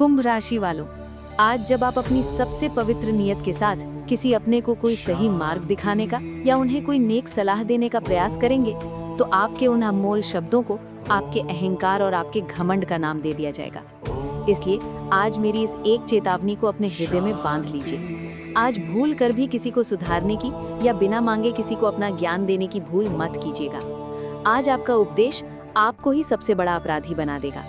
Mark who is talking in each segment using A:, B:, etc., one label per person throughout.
A: कुंभ राशि वालों, आज जब आप अपनी सबसे पवित्र नियत के साथ किसी अपने को कोई सही मार्ग दिखाने का या उन्हें कोई नेक सलाह देने का प्रयास करेंगे, तो आपके उन अनमोल शब्दों को आपके अहंकार और आपके घमंड का नाम दे दिया जाएगा। इसलिए आज मेरी इस एक चेतावनी को अपने हृदय में बांध लीजिए। आज भूल कर भी किसी को सुधारने की या बिना मांगे किसी को अपना ज्ञान देने की भूल मत कीजिएगा। आज आपका उपदेश आपको ही सबसे बड़ा अपराधी बना देगा।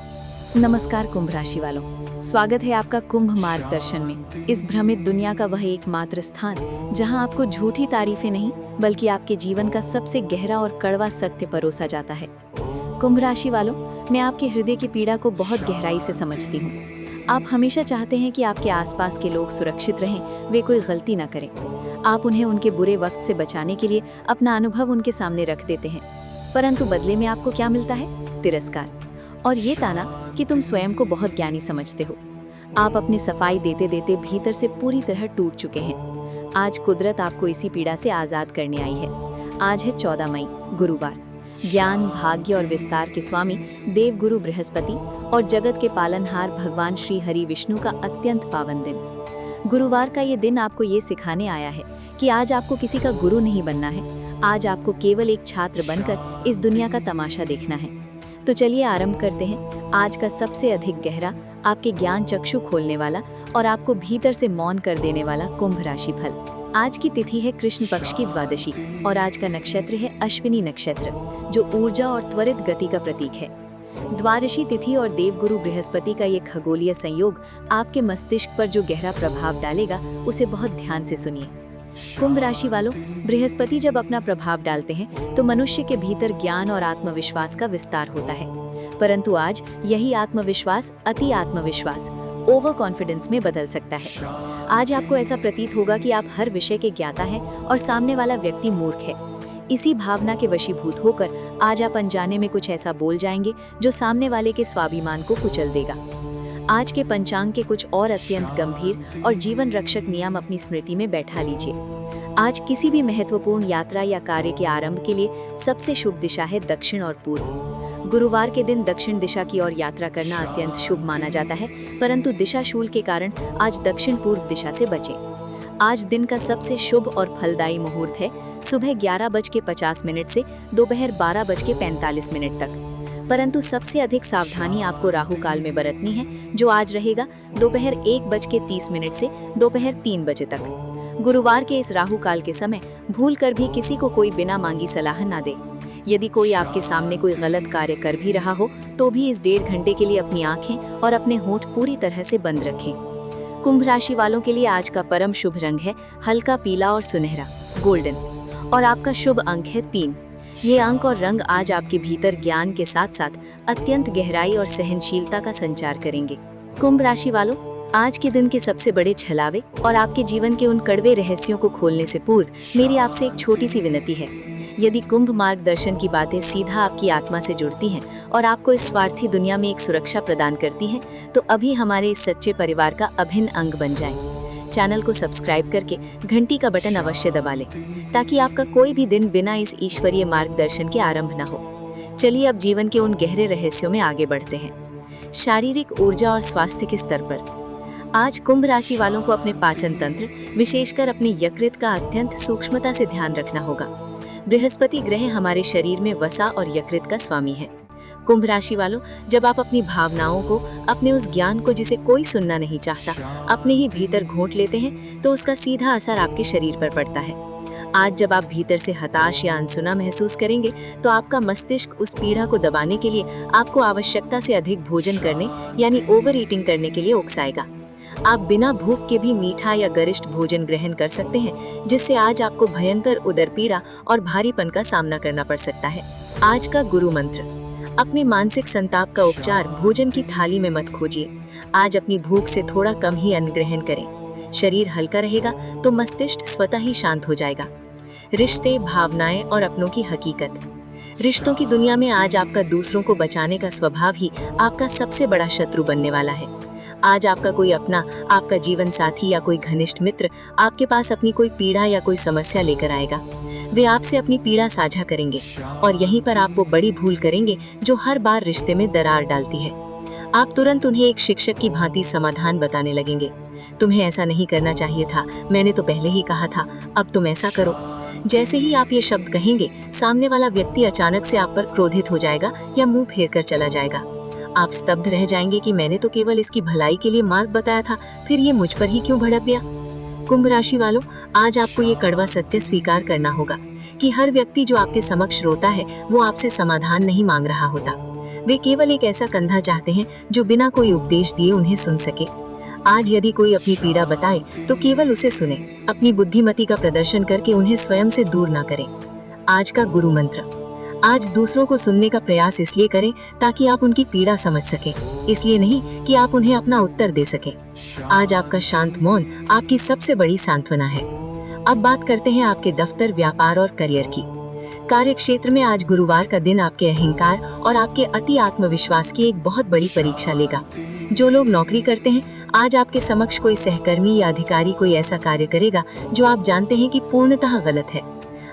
A: नमस्कार कुंभ राशि वालों, स्वागत है आपका कुंभ मार्गदर्शन में। इस भ्रमित दुनिया का वह एकमात्र स्थान जहां आपको झूठी तारीफें नहीं बल्कि आपके जीवन का सबसे गहरा और कड़वा सत्य परोसा जाता है। कुंभ राशि वालों, मैं आपके हृदय की पीड़ा को बहुत गहराई से समझती हूँ। आप हमेशा चाहते हैं कि आपके आसपास के लोग सुरक्षित रहें, वे कोई गलती न करें। आप उन्हें उनके बुरे वक्त से बचाने के लिए अपना अनुभव उनके सामने रख देते हैं, परंतु बदले में आपको क्या मिलता है? तिरस्कार और ये ताना कि तुम स्वयं को बहुत ज्ञानी समझते हो। आप अपनी सफाई देते देते भीतर से पूरी तरह टूट चुके हैं। आज कुदरत आपको इसी पीड़ा से आज़ाद करने आई है। आज है 14 मई, गुरुवार। ज्ञान, भाग्य और विस्तार के स्वामी देवगुरु बृहस्पति और जगत के पालनहार भगवान श्री हरि विष्णु का अत्यंत पावन दिन। गुरुवार का ये दिन आपको ये सिखाने आया है कि आज आपको किसी का गुरु नहीं बनना है। आज आपको केवल एक छात्र बनकर इस दुनिया का तमाशा देखना है। तो चलिए आरंभ करते हैं आज का सबसे अधिक गहरा, आपके ज्ञान चक्षु खोलने वाला और आपको भीतर से मौन कर देने वाला कुंभ राशि फल। आज की तिथि है कृष्ण पक्ष की द्वादशी और आज का नक्षत्र है अश्विनी नक्षत्र, जो ऊर्जा और त्वरित गति का प्रतीक है। द्वादशी तिथि और देवगुरु बृहस्पति का ये खगोलीय संयोग आपके मस्तिष्क पर जो गहरा प्रभाव डालेगा, उसे बहुत ध्यान से सुनिए। कुंभ राशि वालों, बृहस्पति जब अपना प्रभाव डालते हैं तो मनुष्य के भीतर ज्ञान और आत्मविश्वास का विस्तार होता है, परंतु आज यही आत्मविश्वास अति आत्मविश्वास ओवर कॉन्फिडेंस में बदल सकता है। आज आपको ऐसा प्रतीत होगा कि आप हर विषय के ज्ञाता हैं और सामने वाला व्यक्ति मूर्ख है। इसी भावना के वशीभूत होकर आज आप अनजाने में कुछ ऐसा बोल जाएंगे जो सामने वाले के स्वाभिमान को कुचल देगा। आज के पंचांग के कुछ और अत्यंत गंभीर और जीवन रक्षक नियम अपनी स्मृति में बैठा लीजिए। आज किसी भी महत्वपूर्ण यात्रा या कार्य के आरंभ के लिए सबसे शुभ दिशा है दक्षिण और पूर्व। गुरुवार के दिन दक्षिण दिशा की ओर यात्रा करना अत्यंत शुभ माना जाता है, परंतु दिशाशूल के कारण आज दक्षिण पूर्व दिशा से बचें। आज दिन का सबसे शुभ और फलदायी मुहूर्त है सुबह 11:50 से दोपहर 12:45 तक, परंतु सबसे अधिक सावधानी आपको राहु काल में बरतनी है, जो आज रहेगा दोपहर 1:30 से दोपहर 3 बजे तक। गुरुवार के इस राहु काल के समय भूल कर भी किसी को कोई बिना मांगी सलाह ना दे। यदि कोई आपके सामने कोई गलत कार्य कर भी रहा हो तो भी इस 1.5 घंटे के लिए अपनी आंखें और अपने होंठ पूरी तरह से बंद रखें। कुंभ राशि वालों के लिए आज का परम शुभ रंग है हल्का पीला और सुनहरा गोल्डन, और आपका शुभ अंक है 3। ये अंक और रंग आज आपके भीतर ज्ञान के साथ साथ अत्यंत गहराई और सहनशीलता का संचार करेंगे। कुंभ राशि वालों, आज के दिन के सबसे बड़े छलावे और आपके जीवन के उन कड़वे रहस्यों को खोलने से पूर्व मेरी आपसे एक छोटी सी विनती है। यदि कुंभ मार्गदर्शन की बातें सीधा आपकी आत्मा से जुड़ती हैं और आपको इस स्वार्थी दुनिया में एक सुरक्षा प्रदान करती हैं, तो अभी हमारे इस सच्चे परिवार का अभिन्न अंग बन जाएं। चैनल को सब्सक्राइब करके घंटी का बटन अवश्य दबा लें, ताकि आपका कोई भी दिन बिना इस ईश्वरीय मार्गदर्शन के आरंभ न हो। चलिए अब जीवन के उन गहरे रहस्यों में आगे बढ़ते हैं। शारीरिक ऊर्जा और स्वास्थ्य के स्तर पर आज कुंभ राशि वालों को अपने पाचन तंत्र, विशेषकर अपने यकृत का अत्यंत सूक्ष्मता से ध्यान रखना होगा। बृहस्पति ग्रह हमारे शरीर में वसा और यकृत का स्वामी है। कुंभ राशि वालों, जब आप अपनी भावनाओं को, अपने उस ज्ञान को जिसे कोई सुनना नहीं चाहता, अपने ही भीतर घोंट लेते हैं, तो उसका सीधा असर आपके शरीर पर पड़ता है। आज जब आप भीतर से हताश या अनसुना महसूस करेंगे, तो आपका मस्तिष्क उस पीड़ा को दबाने के लिए आपको आवश्यकता से अधिक भोजन करने यानी ओवर ईटिंग करने के लिए उकसाएगा। आप बिना भूख के भी मीठा या गरिष्ठ भोजन ग्रहण कर सकते हैं, जिससे आज आपको भयंकर उदर पीड़ा और भारीपन का सामना करना पड़ सकता है। आज का गुरु मंत्र, अपने मानसिक संताप का उपचार भोजन की थाली में मत खोजिए। आज अपनी भूख से थोड़ा कम ही अन्न ग्रहण करें। शरीर हल्का रहेगा तो मस्तिष्क स्वतः ही शांत हो जाएगा। रिश्ते, भावनाएं और अपनों की हकीकत। रिश्तों की दुनिया में आज आपका दूसरों को बचाने का स्वभाव ही आपका सबसे बड़ा शत्रु बनने वाला है। आज आपका कोई अपना, आपका जीवन साथी या कोई घनिष्ठ मित्र आपके पास अपनी कोई पीड़ा या कोई समस्या लेकर आएगा। वे आपसे अपनी पीड़ा साझा करेंगे और यहीं पर आप वो बड़ी भूल करेंगे जो हर बार रिश्ते में दरार डालती है।
B: आप तुरंत उन्हें एक शिक्षक की भांति समाधान बताने लगेंगे। तुम्हें ऐसा नहीं करना चाहिए था, मैंने तो पहले ही कहा था, अब तुम ऐसा करो। जैसे ही आप ये शब्द कहेंगे, सामने वाला व्यक्ति अचानक से आप पर क्रोधित हो जाएगा या मुंह फेर कर चला जाएगा। आप स्तब्ध रह जाएंगे कि मैंने तो केवल इसकी भलाई के लिए मार्ग बताया था, फिर ये मुझ पर ही क्यों भड़क गया। कुंभ राशि वालों, आज आपको ये कड़वा सत्य स्वीकार करना होगा कि हर व्यक्ति जो आपके समक्ष रोता है वो आपसे समाधान नहीं मांग रहा होता। वे केवल एक ऐसा कंधा चाहते हैं जो बिना कोई उपदेश दिए उन्हें सुन सके। आज यदि कोई अपनी पीड़ा बताए तो केवल उसे सुने, अपनी बुद्धिमती का प्रदर्शन करके उन्हें स्वयं से दूर ना करें। आज का गुरु मंत्र। आज दूसरों को सुनने का प्रयास इसलिए करें ताकि आप उनकी पीड़ा समझ सकें, इसलिए नहीं कि आप उन्हें अपना उत्तर दे सकें। आज आपका शांत मौन आपकी सबसे बड़ी सांत्वना है। अब बात करते हैं आपके दफ्तर, व्यापार और करियर की। कार्य क्षेत्र में आज गुरुवार का दिन आपके अहंकार और आपके अति आत्मविश्वास की एक बहुत बड़ी परीक्षा लेगा। जो लोग नौकरी करते हैं, आज आपके समक्ष कोई सहकर्मी या अधिकारी कोई ऐसा कार्य करेगा जो आप जानते हैं कि पूर्णतः गलत है।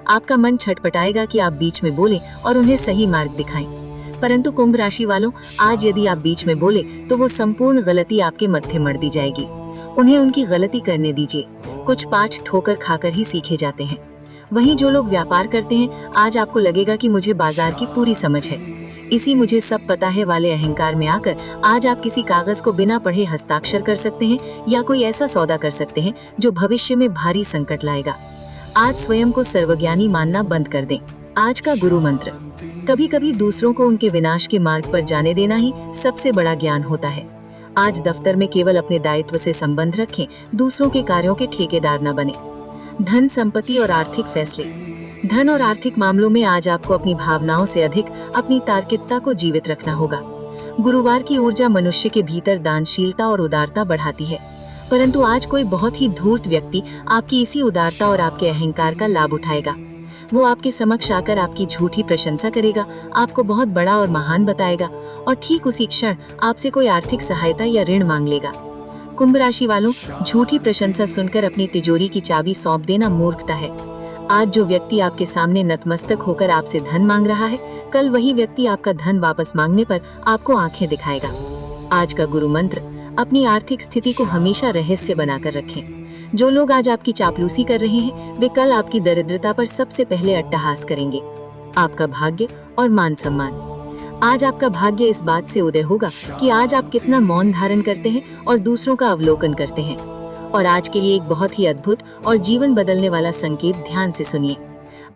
B: आपका मन छटपटाएगा कि आप बीच में बोले और उन्हें सही मार्ग दिखाएं। परंतु कुंभ राशि वालों, आज यदि आप बीच में बोले तो वो संपूर्ण गलती आपके मत्थे मढ़ दी जाएगी। उन्हें उनकी गलती करने दीजिए। कुछ पाठ ठोकर खाकर ही सीखे जाते हैं। वहीं जो लोग व्यापार करते हैं, आज आपको लगेगा कि मुझे बाजार की पूरी समझ है, इसी मुझे सब पता है वाले अहंकार में आकर आज आप किसी कागज को बिना पढ़े हस्ताक्षर कर सकते हैं या कोई ऐसा सौदा कर सकते हैं जो भविष्य में भारी संकट लाएगा। आज स्वयं को सर्वज्ञानी मानना बंद कर दें। आज का गुरु मंत्र। कभी कभी दूसरों को उनके विनाश के मार्ग पर जाने देना ही सबसे बड़ा ज्ञान होता है। आज दफ्तर में केवल अपने दायित्व से संबंध रखें, दूसरों के कार्यों के ठेकेदार न बने। धन, संपत्ति और आर्थिक फैसले। धन और आर्थिक मामलों में आज आपको अपनी भावनाओं से अधिक अपनी तार्किकता को जीवित रखना होगा। गुरुवार की ऊर्जा मनुष्य के भीतर दानशीलता और उदारता बढ़ाती है, परंतु आज कोई बहुत ही धूर्त व्यक्ति आपकी इसी उदारता और आपके अहंकार का लाभ उठाएगा। वो आपके समक्ष आकर आपकी झूठी प्रशंसा करेगा, आपको बहुत बड़ा और महान बताएगा और ठीक उसी क्षण आपसे कोई आर्थिक सहायता या ऋण मांग लेगा। कुंभ राशि वालों, झूठी प्रशंसा सुनकर अपनी तिजोरी की चाबी सौंप देना मूर्खता है। आज जो व्यक्ति आपके सामने नतमस्तक होकर आपसे धन मांग रहा है, कल वही व्यक्ति आपका धन वापस मांगने पर आपको आंखें दिखाएगा। आज का गुरु मंत्र। अपनी आर्थिक स्थिति को हमेशा रहस्य बनाकर रखें। जो लोग आज आपकी चापलूसी कर रहे हैं, वे कल आपकी दरिद्रता पर सबसे पहले अट्टहास करेंगे। आपका भाग्य और मान सम्मान। आज आपका भाग्य इस बात से उदय होगा कि आज आप कितना मौन धारण करते हैं और दूसरों का अवलोकन करते हैं। और आज के लिए एक बहुत ही अद्भुत और जीवन बदलने वाला संकेत ध्यान से सुनिए।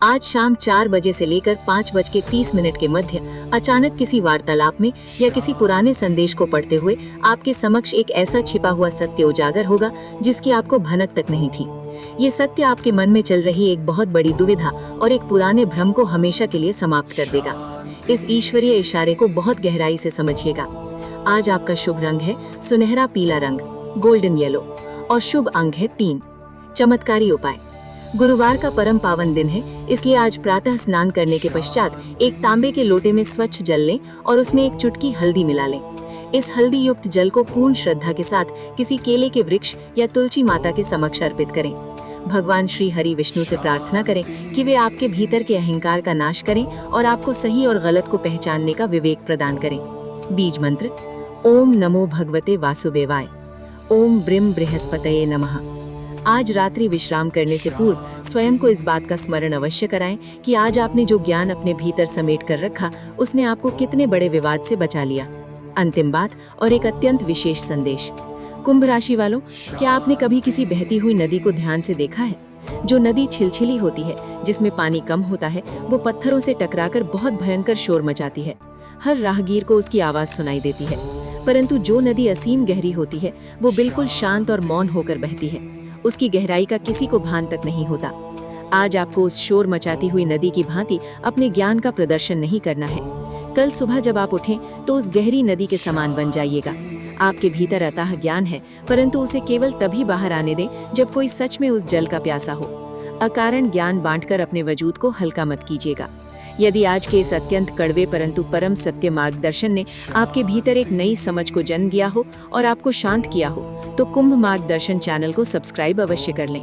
B: आज शाम 4 बजे से लेकर 5:30 के मध्य अचानक किसी वार्तालाप में या किसी पुराने संदेश को पढ़ते हुए आपके समक्ष एक ऐसा छिपा हुआ सत्य उजागर होगा जिसकी आपको भनक तक नहीं थी। ये सत्य आपके मन में चल रही एक बहुत बड़ी दुविधा और एक पुराने भ्रम को हमेशा के लिए समाप्त कर देगा। इस ईश्वरीय इशारे को बहुत गहराई से समझिएगा। आज आपका शुभ रंग है सुनहरा पीला रंग, गोल्डन येलो, और शुभ अंक है 3। चमत्कारी उपाय। गुरुवार का परम पावन दिन है, इसलिए आज प्रातः स्नान करने के पश्चात एक तांबे के लोटे में स्वच्छ जल लें और उसमें एक चुटकी हल्दी मिला लें। इस हल्दी युक्त जल को पूर्ण श्रद्धा के साथ किसी केले के वृक्ष या तुलसी माता के समक्ष अर्पित करें। भगवान श्री हरि विष्णु से प्रार्थना करें कि वे आपके भीतर के अहंकार का नाश करें और आपको सही और गलत को पहचानने का विवेक प्रदान करें। बीज मंत्र। ओम नमो भगवते वासुदेवाय। ओम ब्रिम बृहस्पतये नमः। आज रात्रि विश्राम करने से पूर्व स्वयं को इस बात का स्मरण अवश्य कराएं कि आज आपने जो ज्ञान अपने भीतर समेट कर रखा, उसने आपको कितने बड़े विवाद से बचा लिया। अंतिम बात और एक अत्यंत विशेष संदेश। कुंभ राशि वालों, क्या आपने कभी किसी बहती हुई नदी को ध्यान से देखा है? जो नदी छिलछिली होती है, जिसमें पानी कम होता है, वो पत्थरों से टकराकर बहुत भयंकर शोर मचाती है। हर राहगीर को उसकी आवाज सुनाई देती है। परंतु जो नदी असीम गहरी होती है, वो बिल्कुल शांत और मौन होकर बहती है। उसकी गहराई का किसी को भान तक नहीं होता। आज आपको उस शोर मचाती हुई नदी की भांति अपने ज्ञान का प्रदर्शन नहीं करना है। कल सुबह जब आप उठें तो उस गहरी नदी के समान बन जाइएगा। आपके भीतर अथाह ज्ञान है, परंतु उसे केवल तभी बाहर आने दें जब कोई सच में उस जल का प्यासा हो। अकारण ज्ञान बांटकर अपने वजूद को हल्का मत कीजिएगा। यदि आज के इस अत्यंत कड़वे परंतु परम सत्य मार्गदर्शन ने आपके भीतर एक नई समझ को जन्म दिया हो और आपको शांत किया हो, तो कुंभ मार्गदर्शन चैनल को सब्सक्राइब अवश्य कर लें।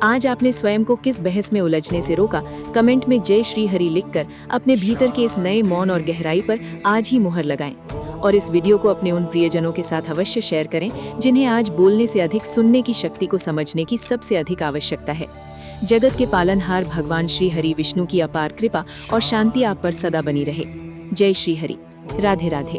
B: आज आपने स्वयं को किस बहस में उलझने से रोका, कमेंट में जय श्री हरि लिखकर अपने भीतर के इस नए मौन और गहराई पर आज ही मुहर लगाएं।
A: और इस वीडियो को अपने उन प्रियजनों के साथ अवश्य शेयर करें जिन्हें आज बोलने से अधिक सुनने की शक्ति को समझने की सबसे अधिक आवश्यकता है। जगत के पालनहार भगवान श्री हरि विष्णु की अपार कृपा और शांति आप पर सदा बनी रहे। जय श्री हरि। राधे राधे।